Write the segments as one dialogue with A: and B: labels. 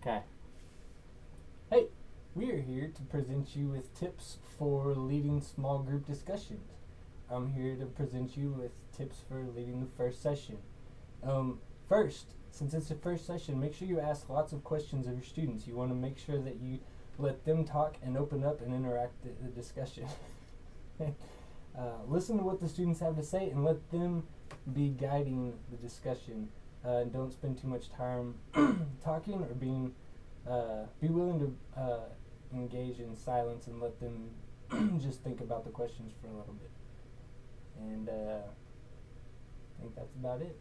A: Okay. Hey, we are here to present you with tips for leading small group discussions. I'm here to present you with tips for leading the first session. First, since it's the first session, make sure you ask lots of questions of your students. You want to make sure that you let them talk and open up and interact the discussion. Listen to what the students have to say and let them be guiding the discussion. Don't spend too much time talking or be willing to engage in silence and let them just think about the questions for a little bit. And I think that's about it.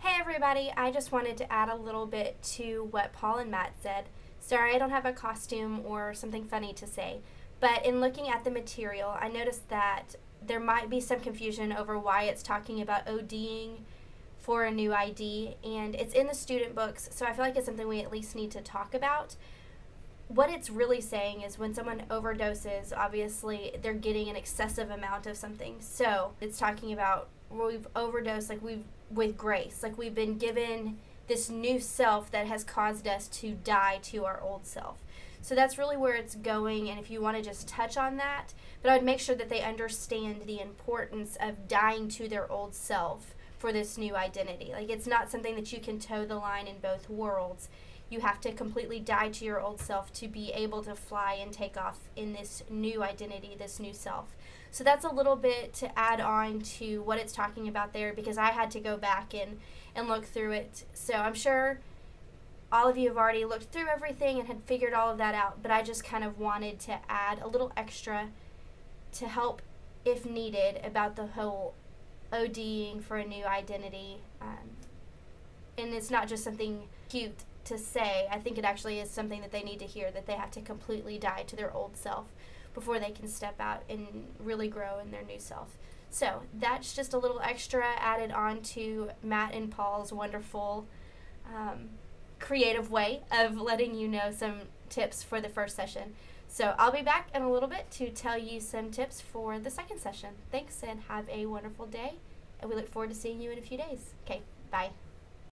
B: Hey everybody, I just wanted to add a little bit to what Paul and Matt said. Sorry I don't have a costume or something funny to say, but in looking at the material, I noticed that there might be some confusion over why it's talking about ODing for a new ID, and it's in the student books, so I feel like it's something we at least need to talk about. What it's really saying is when someone overdoses, obviously they're getting an excessive amount of something. So it's talking about we've overdosed with grace, like we've been given this new self that has caused us to die to our old self. So that's really where it's going, and if you want to just touch on that, but I would make sure that they understand the importance of dying to their old self for this new identity. Like, it's not something that you can toe the line in both worlds. You have to completely die to your old self to be able to fly and take off in this new identity, this new self. So that's a little bit to add on to what it's talking about there, because I had to go back and look through it. So I'm sure all of you have already looked through everything and had figured all of that out, but I just kind of wanted to add a little extra to help if needed about the whole ODing for a new identity. And it's not just something cute to say. I think it actually is something that they need to hear, that they have to completely die to their old self before they can step out and really grow in their new self. So that's just a little extra added on to Matt and Paul's wonderful creative way of letting you know some tips for the first session. So I'll be back in a little bit to tell you some tips for the second session. Thanks, and have a wonderful day, and we look forward to seeing you in a few days. Okay, bye.